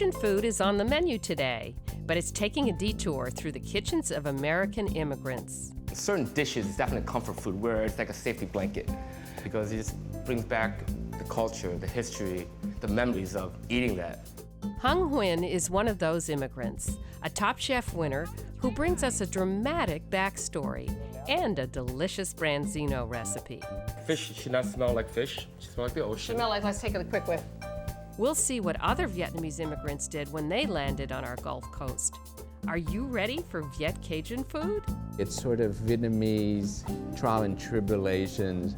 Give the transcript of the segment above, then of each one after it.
Asian food is on the menu today, but it's taking a detour through the kitchens of American immigrants. Certain dishes is definitely comfort food where it's like a safety blanket because it just brings back the culture, the history, the memories of eating that. Hung Huynh is one of those immigrants, a Top Chef winner who brings us a dramatic backstory and a delicious Branzino recipe. Fish should not smell like fish, it should smell like the ocean. Let's take a quick whiff. We'll see what other Vietnamese immigrants did when they landed on our Gulf Coast. Are you ready for Viet Cajun food? It's sort of Vietnamese trial and tribulations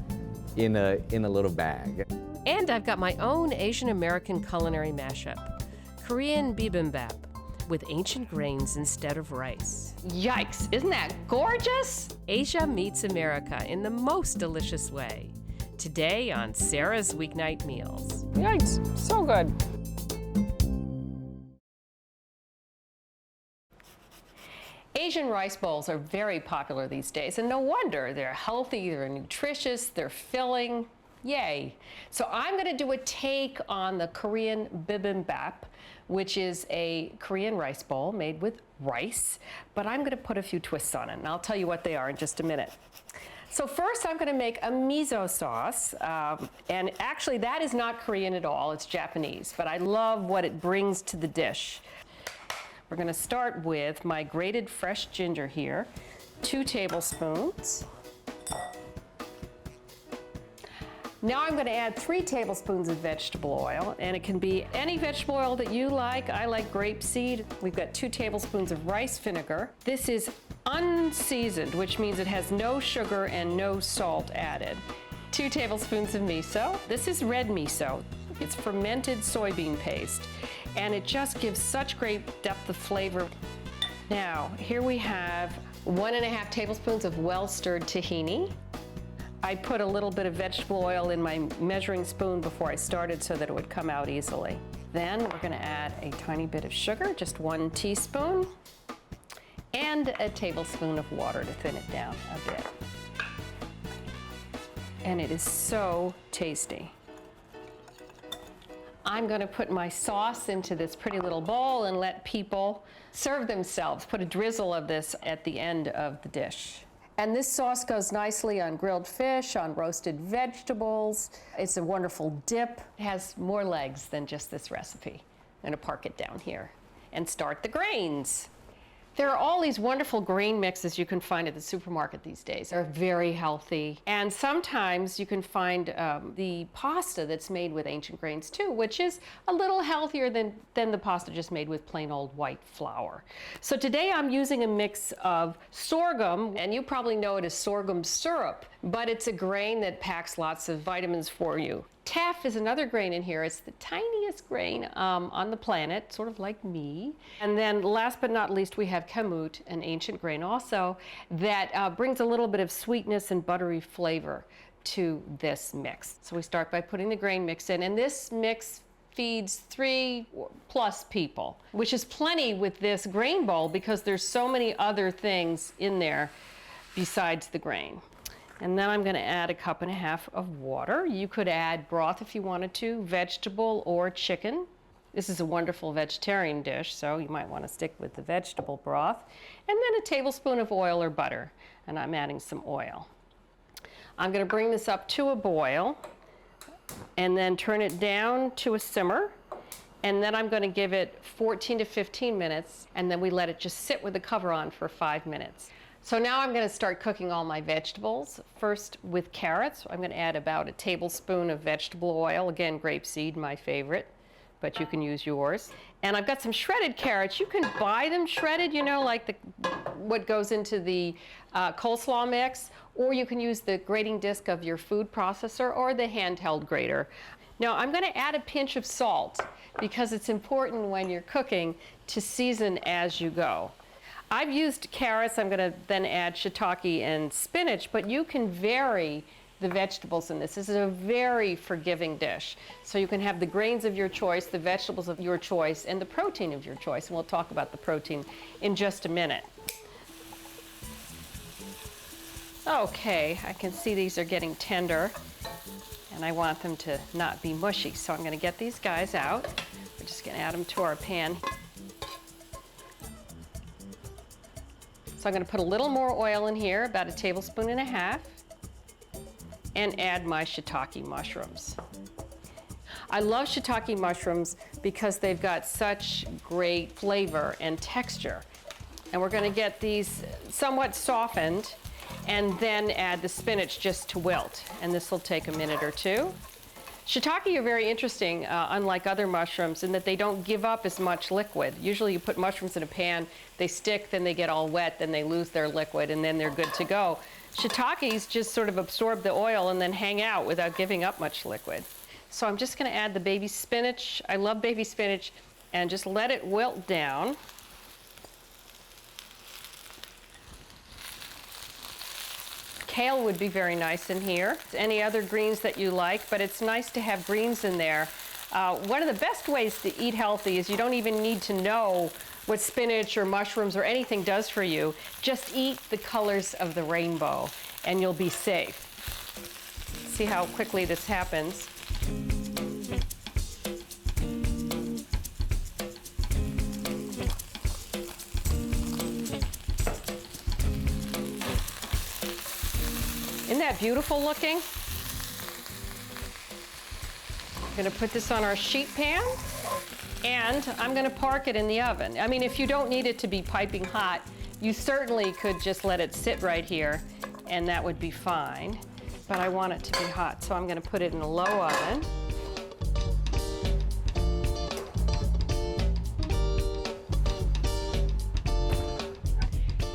in a little bag. And I've got my own Asian American culinary mashup, Korean bibimbap, with ancient grains instead of rice. Yikes, isn't that gorgeous? Asia meets America in the most delicious way. Today on Sara's Weeknight Meals. Yikes, so good. Asian rice bowls are very popular these days, and no wonder. They're healthy, they're nutritious, they're filling. Yay. So I'm going to do a take on the Korean bibimbap, which is a Korean rice bowl made with rice, but I'm going to put a few twists on it, and I'll tell you what they are in just a minute. So first I'm going to make a miso sauce, and actually that is not Korean at all, it's Japanese, but I love what it brings to the dish. We're going to start with my grated fresh ginger here, 2 tablespoons. Now I'm going to add 3 tablespoons of vegetable oil, and it can be any vegetable oil that you like. I like grapeseed. We've got 2 tablespoons of rice vinegar. This is unseasoned, which means it has no sugar and no salt added. 2 tablespoons of miso. This is red miso. It's fermented soybean paste, and it just gives such great depth of flavor. Now, here we have 1.5 tablespoons of well-stirred tahini. I put a little bit of vegetable oil in my measuring spoon before I started so that it would come out easily. Then we're going to add a tiny bit of sugar, just 1 teaspoon, and a tablespoon of water to thin it down a bit. And it is so tasty. I'm going to put my sauce into this pretty little bowl and let people serve themselves. Put a drizzle of this at the end of the dish. And this sauce goes nicely on grilled fish, on roasted vegetables. It's a wonderful dip. It has more legs than just this recipe. I'm going to park it down here and start the grains. There are all these wonderful grain mixes you can find at the supermarket these days. They're very healthy. And sometimes you can find the pasta that's made with ancient grains too, which is a little healthier than the pasta just made with plain old white flour. So today I'm using a mix of sorghum, and you probably know it as sorghum syrup, but it's a grain that packs lots of vitamins for you. Teff is another grain in here. It's the tiniest grain on the planet, sort of like me. And then last but not least, we have kamut, an ancient grain also, that brings a little bit of sweetness and buttery flavor to this mix. So we start by putting the grain mix in, and this mix feeds 3+ people, which is plenty with this grain bowl because there's so many other things in there besides the grain. And then I'm going to add a 1.5 cups of water. You could add broth if you wanted to, vegetable or chicken. This is a wonderful vegetarian dish, so you might want to stick with the vegetable broth. And then a tablespoon of oil or butter, and I'm adding some oil. I'm going to bring this up to a boil and then turn it down to a simmer. And then I'm going to give it 14 to 15 minutes, and then we let it just sit with the cover on for 5 minutes. So now I'm going to start cooking all my vegetables. First with carrots, I'm going to add about a tablespoon of vegetable oil. Again, grapeseed, my favorite, but you can use yours. And I've got some shredded carrots. You can buy them shredded, you know, like what goes into the coleslaw mix, or you can use the grating disc of your food processor or the handheld grater. Now I'm going to add a pinch of salt because it's important when you're cooking to season as you go. I've used carrots. I'm going to then add shiitake and spinach, but you can vary the vegetables in this. This is a very forgiving dish. So you can have the grains of your choice, the vegetables of your choice, and the protein of your choice. And we'll talk about the protein in just a minute. Okay, I can see these are getting tender, and I want them to not be mushy. So I'm going to get these guys out. We're just going to add them to our pan. So I'm going to put a little more oil in here, about 1.5 tablespoons, and add my shiitake mushrooms. I love shiitake mushrooms because they've got such great flavor and texture. And we're going to get these somewhat softened and then add the spinach just to wilt. And this will take a minute or two. Shiitake are very interesting, unlike other mushrooms, in that they don't give up as much liquid. Usually you put mushrooms in a pan, they stick, then they get all wet, then they lose their liquid, and then they're good to go. Shiitakes just sort of absorb the oil and then hang out without giving up much liquid. So I'm just going to add the baby spinach. I love baby spinach, and just let it wilt down. Kale would be very nice in here. Any other greens that you like, but it's nice to have greens in there. One of the best ways to eat healthy is you don't even need to know what spinach or mushrooms or anything does for you. Just eat the colors of the rainbow and you'll be safe. See how quickly this happens. Isn't that beautiful looking? I'm going to put this on our sheet pan, and I'm going to park it in the oven. I mean, if you don't need it to be piping hot, you certainly could just let it sit right here, and that would be fine. But I want it to be hot, so I'm going to put it in a low oven.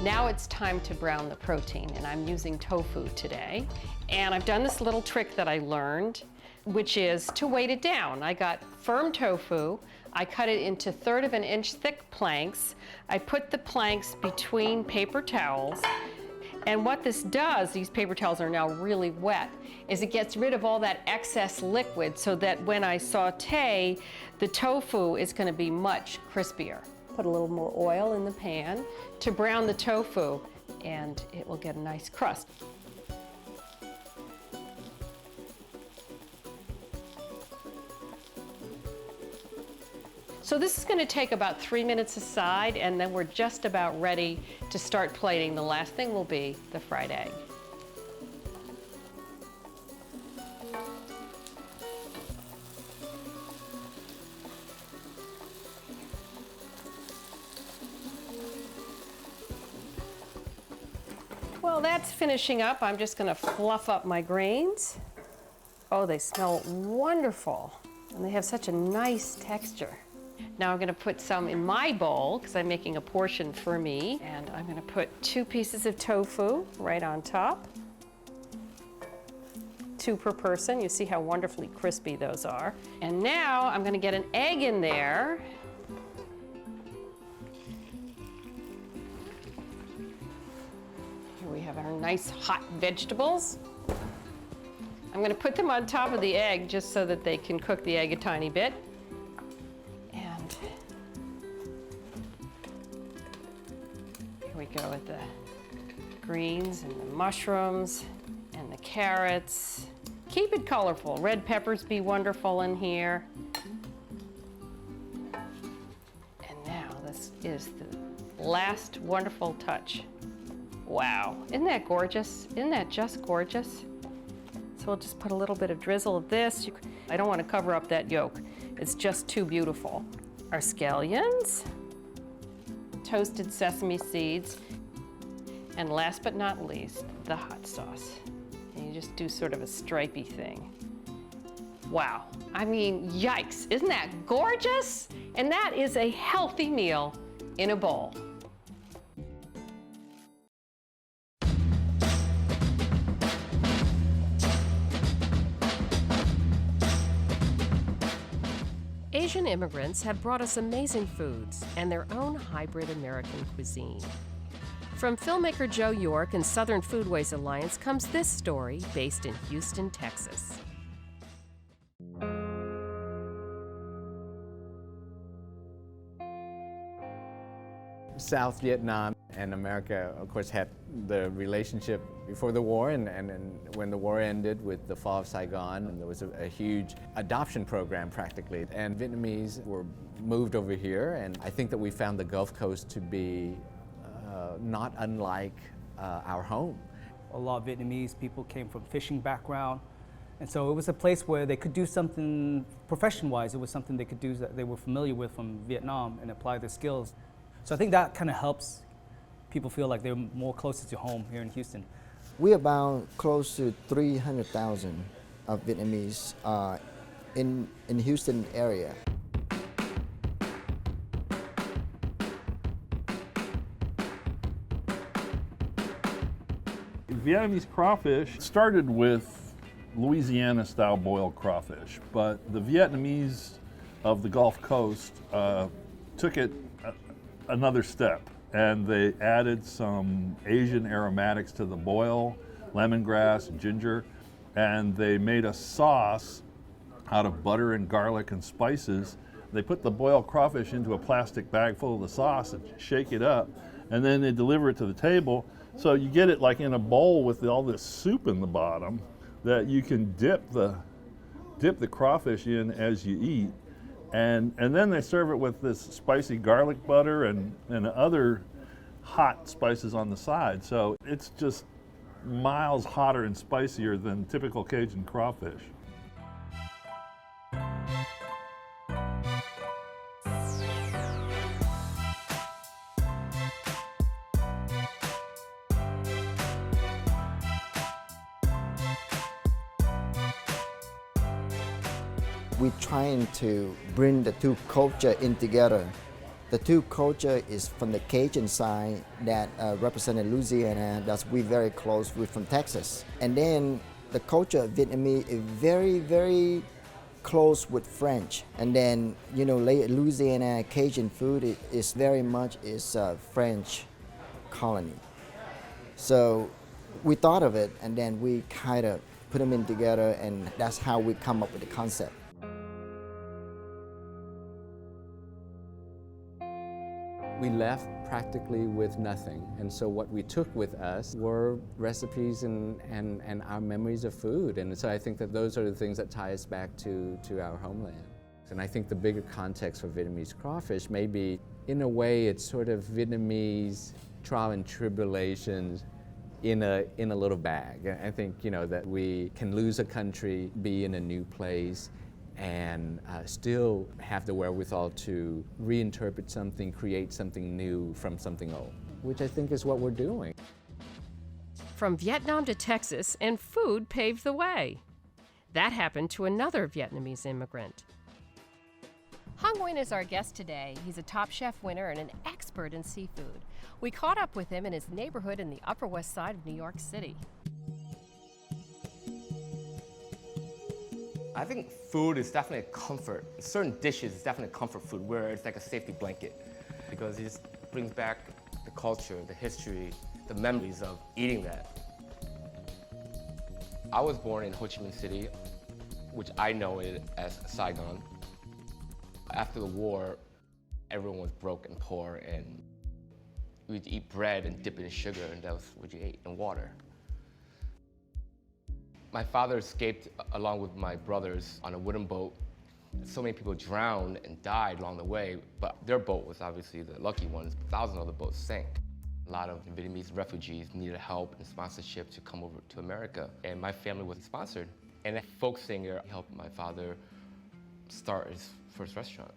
Now it's time to brown the protein, and I'm using tofu today. And I've done this little trick that I learned, which is to weight it down. I got firm tofu. I cut it into 1/3 of an inch thick planks. I put the planks between paper towels. And what this does, these paper towels are now really wet, is it gets rid of all that excess liquid so that when I saute, the tofu is going to be much crispier. Put a little more oil in the pan to brown the tofu, and it will get a nice crust. So this is going to take about 3 minutes aside, and then we're just about ready to start plating. The last thing will be the fried egg. Well, that's finishing up. I'm just going to fluff up my grains. Oh, they smell wonderful, and they have such a nice texture. Now I'm going to put some in my bowl because I'm making a portion for me, and I'm going to put 2 pieces of tofu right on top. 2 per person. You see how wonderfully crispy those are. And now I'm going to get an egg in there. Here we have our nice hot vegetables. I'm going to put them on top of the egg just so that they can cook the egg a tiny bit. We go with the greens and the mushrooms and the carrots. Keep it colorful. Red peppers be wonderful in here. And now this is the last wonderful touch. Wow, isn't that gorgeous? Isn't that just gorgeous? So we'll just put a little bit of drizzle of this. I don't want to cover up that yolk. It's just too beautiful. Our scallions. Toasted sesame seeds, and last but not least, the hot sauce. And you just do sort of a stripy thing. Wow, I mean, yikes, isn't that gorgeous? And that is a healthy meal in a bowl. Asian immigrants have brought us amazing foods and their own hybrid American cuisine. From filmmaker Joe York and Southern Foodways Alliance comes this story based in Houston, Texas. South Vietnam And America, of course, had the relationship before the war, and when the war ended with the fall of Saigon, and there was a huge adoption program practically. And Vietnamese were moved over here, and I think that we found the Gulf Coast to be not unlike our home. A lot of Vietnamese people came from fishing background, and so it was a place where they could do something profession-wise. It was something they could do that they were familiar with from Vietnam and apply their skills. So I think that kind of helps people feel like they're more closer to home here in Houston. We're about close to 300,000 of Vietnamese in Houston area. Vietnamese crawfish started with Louisiana-style boiled crawfish, but the Vietnamese of the Gulf Coast took it another step, and they added some Asian aromatics to the boil, lemongrass and ginger, and they made a sauce out of butter and garlic and spices. They put the boiled crawfish into a plastic bag full of the sauce and shake it up, and then they deliver it to the table. So you get it like in a bowl with all this soup in the bottom that you can dip the crawfish in as you eat. And then they serve it with this spicy garlic butter and other hot spices on the side. So it's just miles hotter and spicier than typical Cajun crawfish. We're trying to bring the two culture in together. The two culture is from the Cajun side that represented Louisiana, that's we very close with from Texas. And then the culture of Vietnamese is very, very close with French. And then, you know, Louisiana Cajun food is very much French colony. So we thought of it, and then we kind of put them in together, and that's how we come up with the concept. We left practically with nothing, and so what we took with us were recipes and our memories of food, and so I think that those are the things that tie us back to our homeland. And I think the bigger context for Vietnamese crawfish may be, in a way, it's sort of Vietnamese trial and tribulations in a little bag. I think, you know, that we can lose a country, be in a new place, and still have the wherewithal to reinterpret something, create something new from something old, which I think is what we're doing. From Vietnam to Texas, and food paved the way. That happened to another Vietnamese immigrant. Hung Huynh is our guest today. He's a Top Chef winner and an expert in seafood. We caught up with him in his neighborhood in the Upper West Side of New York City. I think food is definitely a comfort. Certain dishes is definitely a comfort food where it's like a safety blanket because it just brings back the culture, the history, the memories of eating that. I was born in Ho Chi Minh City, which I know it as Saigon. After the war, everyone was broke and poor, and we'd eat bread and dip it in sugar, and that was what you ate, and water. My father escaped along with my brothers on a wooden boat. So many people drowned and died along the way, but their boat was obviously the lucky ones. Thousands of other boats sank. A lot of Vietnamese refugees needed help and sponsorship to come over to America, and my family was sponsored. And a folk singer helped my father start his first restaurant.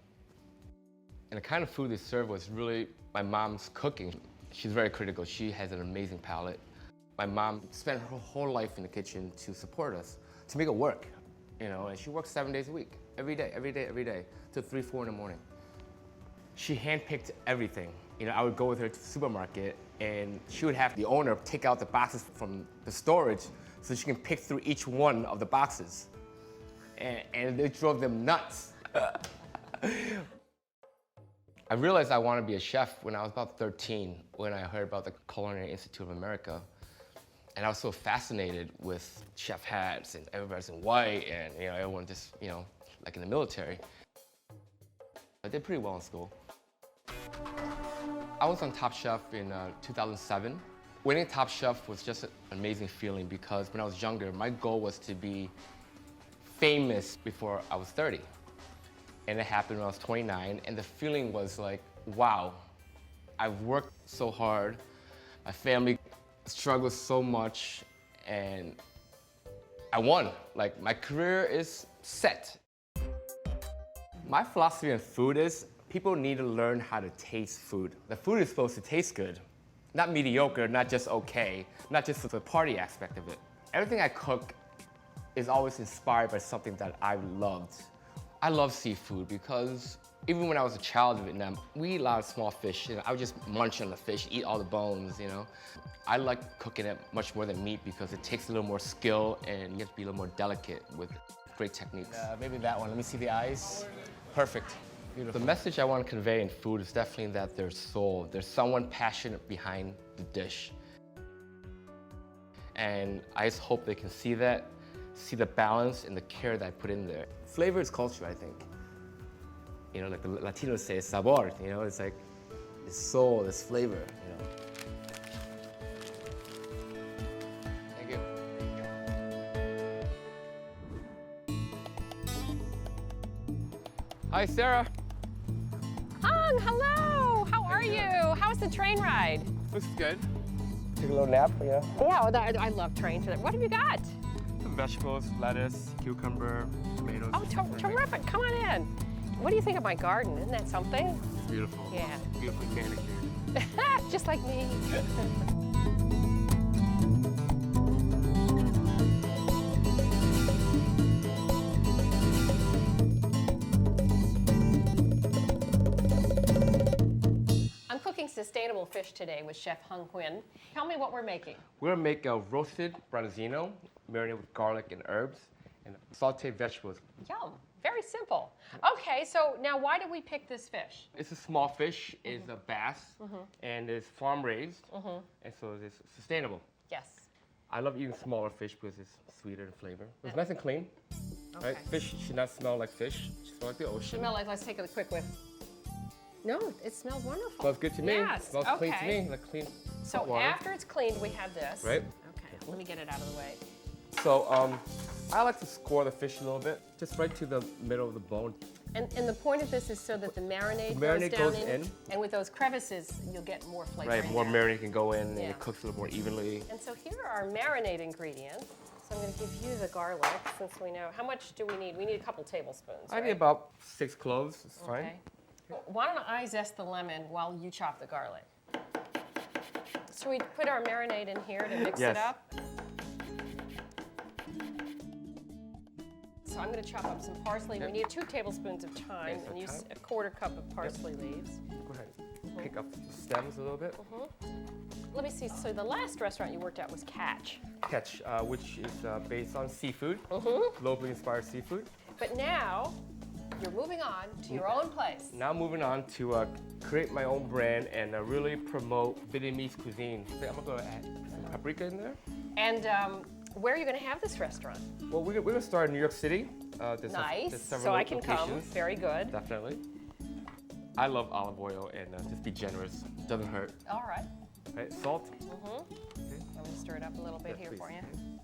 And the kind of food they served was really my mom's cooking. She's very critical. She has an amazing palate. My mom spent her whole life in the kitchen to support us, to make it work, you know, and she works 7 days a week, every day, till 3, 4 in the morning. She handpicked everything. You know, I would go with her to the supermarket, and she would have the owner take out the boxes from the storage so she can pick through each one of the boxes. And it drove them nuts. I realized I wanted to be a chef when I was about 13, when I heard about the Culinary Institute of America. And I was so fascinated with chef hats and everybody's in white and, you know, everyone just, you know, like in the military. I did pretty well in school. I was on Top Chef in 2007. Winning Top Chef was just an amazing feeling because when I was younger, my goal was to be famous before I was 30. And it happened when I was 29, and the feeling was like, wow, I've worked so hard, my family struggled so much, and I won. Like, my career is set. My philosophy on food is people need to learn how to taste food. The food is supposed to taste good. Not mediocre, not just okay, not just the party aspect of it. Everything I cook is always inspired by something that I loved. I love seafood because even when I was a child in Vietnam, we eat a lot of small fish. You know, I would just munch on the fish, eat all the bones, you know. I like cooking it much more than meat because it takes a little more skill and you have to be a little more delicate with great techniques. Maybe that one. Let me see the eyes. Perfect. Beautiful. The message I want to convey in food is definitely that there's soul. There's someone passionate behind the dish. And I just hope they can see that, see the balance and the care that I put in there. Flavor is culture, I think. You know, like the Latinos say, sabor, you know, it's like, it's soul, it's flavor, you know. Thank you. Hi, Sarah. Hung, hello. How are you? How's the train ride? Looks good. Take a little nap, yeah. Yeah, I love trains. What have you got? Some vegetables, lettuce, cucumber, tomatoes. Oh, terrific. Come on in. What do you think of my garden? Isn't that something? It's beautiful. Yeah. Beautifully manicured. Just like me. I'm cooking sustainable fish today with Chef Hung Huynh. Tell me what we're making. We're gonna make a roasted branzino, marinated with garlic and herbs, and sauteed vegetables. Yum. Very simple. Okay, so now why did we pick this fish? It's a small fish, it's a bass, and it's farm raised, and so it's sustainable. Yes. I love eating smaller fish because it's sweeter in flavor. It's nice and clean. Right? Fish should not smell like fish, it should smell like the ocean. Smell like, let's take a quick whiff. No, it smells wonderful. Smells good to me. Yes. Smells clean to me, like clean So water. after it's cleaned, we have this. Right. Okay, let me get it out of the way. So I like to score the fish a little bit, just right to the middle of the bone. And the point of this is so that the marinade, Marinade goes goes down in. And with those crevices, you'll get more flavor. Right, in more there. marinade can go in and Yeah. it cooks a little more evenly. And so here are our marinade ingredients. So I'm going to give you the garlic since we know. How much do we need? We need a couple tablespoons. I need right? about 6 cloves, it's fine. Okay. Why don't I zest the lemon while you chop the garlic? So we put our marinade in here to mix Yes. it up. So I'm going to chop up some parsley. Yep. We need 2 tablespoons of thyme Yes, and use thyme. a 1/4 cup of parsley leaves. Go ahead, pick up the stems a little bit. Let me see. So the last restaurant you worked at was Catch. Catch, which is based on seafood, locally inspired seafood. But now you're moving on to your own place. Now moving on to create my own brand and really promote Vietnamese cuisine. I'm gonna go add some paprika in there. And where are you going to have this restaurant? Well, we're gonna start in New York City. There's Nice. there's several So I can come. locations. Very good. Definitely. I love olive oil and just be generous. Doesn't hurt. All right. Right? Salt. I'm going to stir it up a little bit Yeah, here please. for you.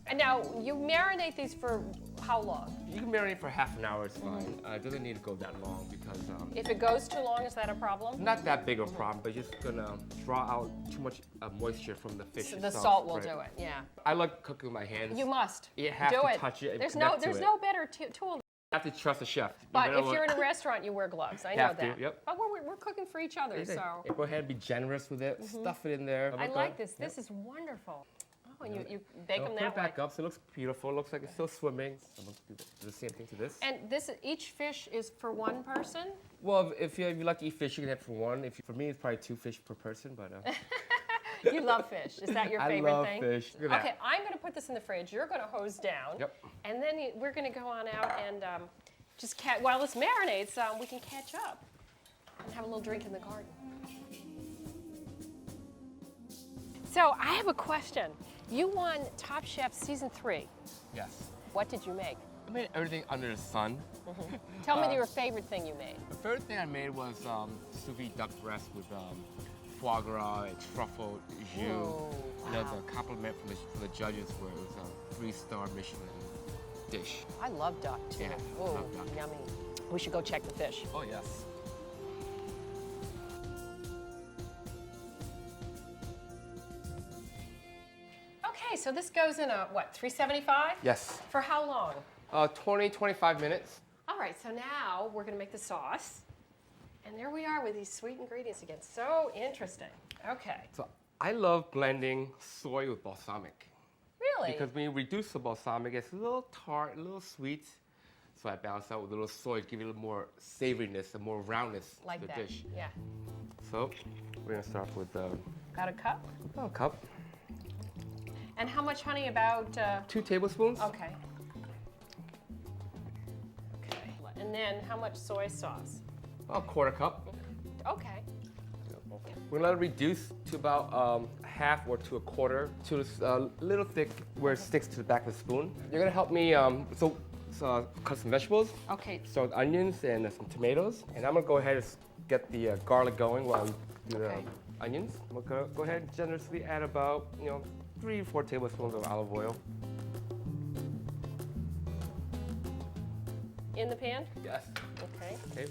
And now you marinate these for how long? You can marinate for half an hour. It's fine. It doesn't need to go that long because If it goes too long, is that a problem? not that big of a problem, but just gonna draw out too much moisture from the fish. So the itself, salt will right? do it. Yeah. I like cooking with my hands. You must. You have do to it. touch it and There's connect to there's it. no better tool. You have to trust the chef. But if you're in a restaurant, you wear gloves. I know Have to, that. yep. But we're cooking for each other, so Go ahead and be generous with it. Stuff it in there. I like this. This is wonderful. Oh, and you bake them Put that it back way. up so it looks beautiful. It looks like it's still swimming. I'm gonna do the same thing to this. And each fish is for one person. Well, if you like to eat fish, you can have for one. For me, it's probably 2 fish per person, but You love fish. Is that your I favorite love thing? fish. Look at Okay, that. I'm going to put this in the fridge. You're going to hose down. Yep. And then we're going to go on out and just while this marinates, we can catch up and have a little drink in the garden. So I have a question. You won Top Chef Season 3. Yes. What did you make? I made everything under the sun. Tell me your favorite thing you made. The favorite thing I made was sous vide duck breast with foie gras and truffle jus. Whoa, You know, wow. the compliment from the judges where it was a 3-star Michelin dish. I love duck too. Yeah, Oh, love duck. yummy. We should go check the fish. Oh, yes. Okay, so this goes in a, what, 375? Yes. For how long? 20, 25 minutes. All right, so now we're gonna make the sauce. And there we are with these sweet ingredients again. So interesting. Okay. So I love blending soy with balsamic. Really? Because when you reduce the balsamic, it's a little tart, a little sweet. So I balance out with a little soy, give it a little more savoriness and more roundness like to the that. dish. Yeah. So we're gonna start with About a cup? a cup, And how much honey? About 2 tablespoons. okay. Okay. And then how much soy sauce? About a 1/4 cup. Okay. We're gonna let it reduce to about a half or to a quarter to a little thick where it sticks to the back of the spoon. You're gonna help me cut some vegetables. Okay. So onions and some tomatoes. And I'm gonna go ahead and get the garlic going while we do the Okay. onions. We're gonna go ahead and generously add about 3 or 4 tablespoons of olive oil. In the pan? Yes. Okay. Okay.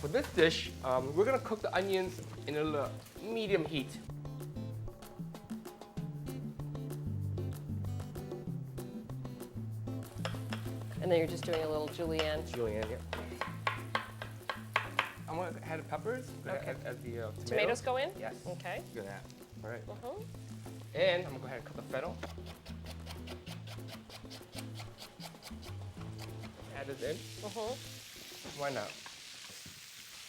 For this dish, we're gonna cook the onions in a medium heat. And then you're just doing a little julienne. Julienne, yeah. I'm gonna add the peppers. Okay. Add the Tomatoes go in? Yes. Okay. Look at that. All right. Uh-huh. And I'm gonna go ahead and cut the fennel. Add this in. Uh-huh. Why not?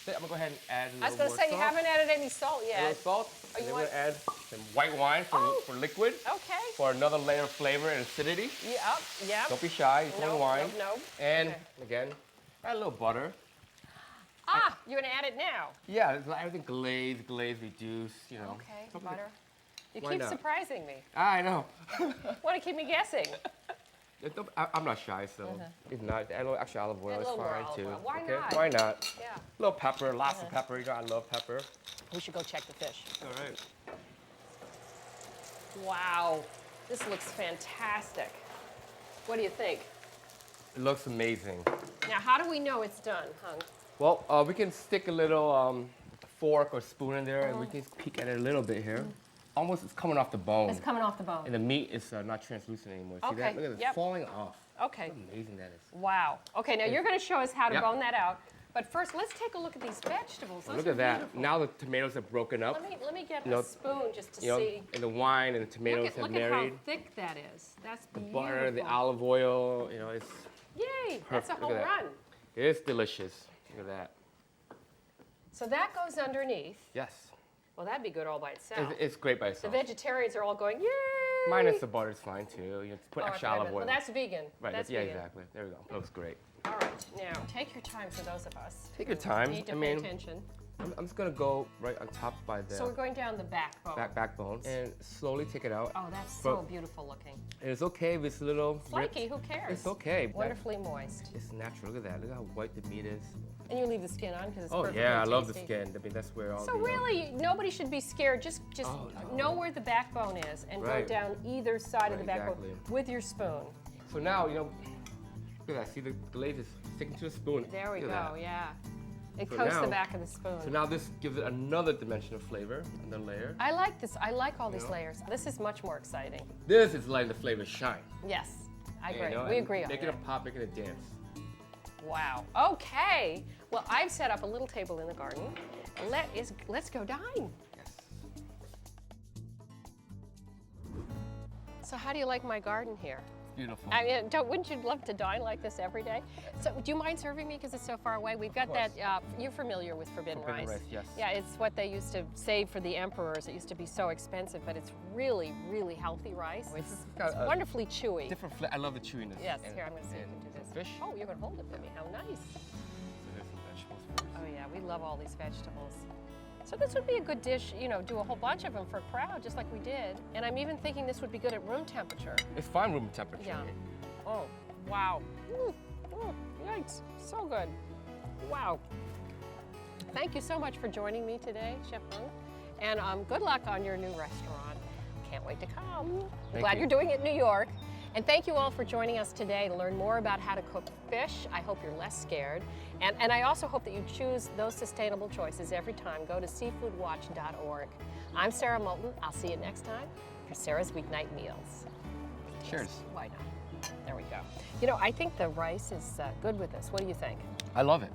Then I'm gonna go ahead and add a little I was going to more say, you salt. haven't added any salt A yet. little salt. Oh, And you then we're want- gonna add some white wine Oh. for liquid. Okay. For another layer of flavor and acidity. Yeah. Yeah. Don't be shy. It's No, only wine. no, no. And Okay. again, add a little butter. Ah, you're going to add it now. Yeah, it's like everything glazed, reduced. Okay, Something- butter. You Why keep not? surprising me. I know. Want to keep me guessing? I'm not shy, so if not, add a little extra olive oil Add a is little more fine olive too. oil. Why okay? not? Why not? Yeah. A little pepper, lots of pepper. I love pepper. We should go check the fish. All right. Wow. This looks fantastic. What do you think? It looks amazing. Now, how do we know it's done, Hung? Well, we can stick a little fork or spoon in there, and we can peek at it a little bit here. Almost, it's coming off the bone. It's coming off the bone. And the meat is not translucent anymore. See that? Okay, Look at it, yep. falling off. Okay. How amazing that is. Wow. Okay, now you're going to show us how to Yep. bone that out. But first, let's take a look at these vegetables. Those Look are at that. beautiful. Now the tomatoes are broken up. Let me get You know, a spoon just to You know, see. and the wine and the tomatoes Look have at how married. thick that is. That's The beautiful. butter, the olive oil, it's Yay, that's a perfect. home Look at that. run. It is delicious. Look at that. So that goes underneath. Yes. Well, that'd be good all by itself. It's great by The itself. vegetarians are all going, yay! Minus the butter is fine too. You put Oh, I extra forgot olive about- oil. Well, that's vegan. right. That's yeah, vegan. exactly. There we go. Looks great. All right, now take your time for those of us. Take your who time. Need to I pay mean, attention. I'm just gonna go right on top by the So we're going down the backbone. backbone and slowly take it out. Oh, that's so But- beautiful looking. And it's okay if it's a little Flaky, ripped. who cares? It's okay. Wonderfully moist. It's natural. Look at that. Look how white the meat is. And you leave the skin on because it's Oh perfectly yeah, I love the tasty. skin. I mean, that's where all So the really, nobody should be scared. Just Oh, no. know where the backbone is and Right. go down either side of the Right, backbone exactly. with your spoon. So now, look at that. See the glaze is sticking to the spoon. There we Look go, at that. yeah. It So coats the now- back of the spoon. So now this gives it another dimension of flavor, another layer. I like this. I like all these know? layers. This is much more exciting. This is letting the flavor shine. Yes, I You agree. know, We and agree on making that. it pop, making it dance. Wow. Okay. Well, I've set up a little table in the garden. Let's go dine. Yes. So how do you like my garden here? Beautiful. I mean, wouldn't you love to dine like this every day? So do you mind serving me because it's so far away? We've got that, you're familiar with forbidden rice. Yes. Yeah, it's what they used to save for the emperors. It used to be so expensive, but it's really, really healthy rice. It's got a wonderfully chewy. Different flavor. I love the chewiness. Yes, and- here, I'm going to see if and you can do this. Fish. Oh, you're going to hold it for me. How nice. So there's some vegetables for us. Oh yeah, we love all these vegetables. So this would be a good dish, do a whole bunch of them for a crowd, just like we did. And I'm even thinking this would be good at room temperature. It's fine room temperature. Yeah. Oh, wow. Yikes, so good. Wow. thank you so much for joining me today, Chef Hung. And good luck on your new restaurant. Can't wait to come. I'm glad you're doing it in New York. And thank you all for joining us today to learn more about how to cook fish. I hope you're less scared. And I also hope that you choose those sustainable choices every time. Go to seafoodwatch.org. I'm Sara Moulton. I'll see you next time for Sarah's Weeknight Meals. Cheers. Why not? There we go. You know, I think the rice is good with this. What do you think? I love it.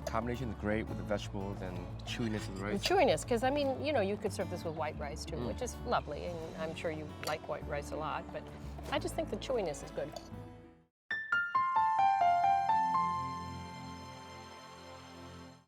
Combination is great with the vegetables and chewiness of the rice. The chewiness, because I mean, you know, you could serve this with white rice too, which is lovely, and I'm sure you like white rice a lot, but I just think the chewiness is good.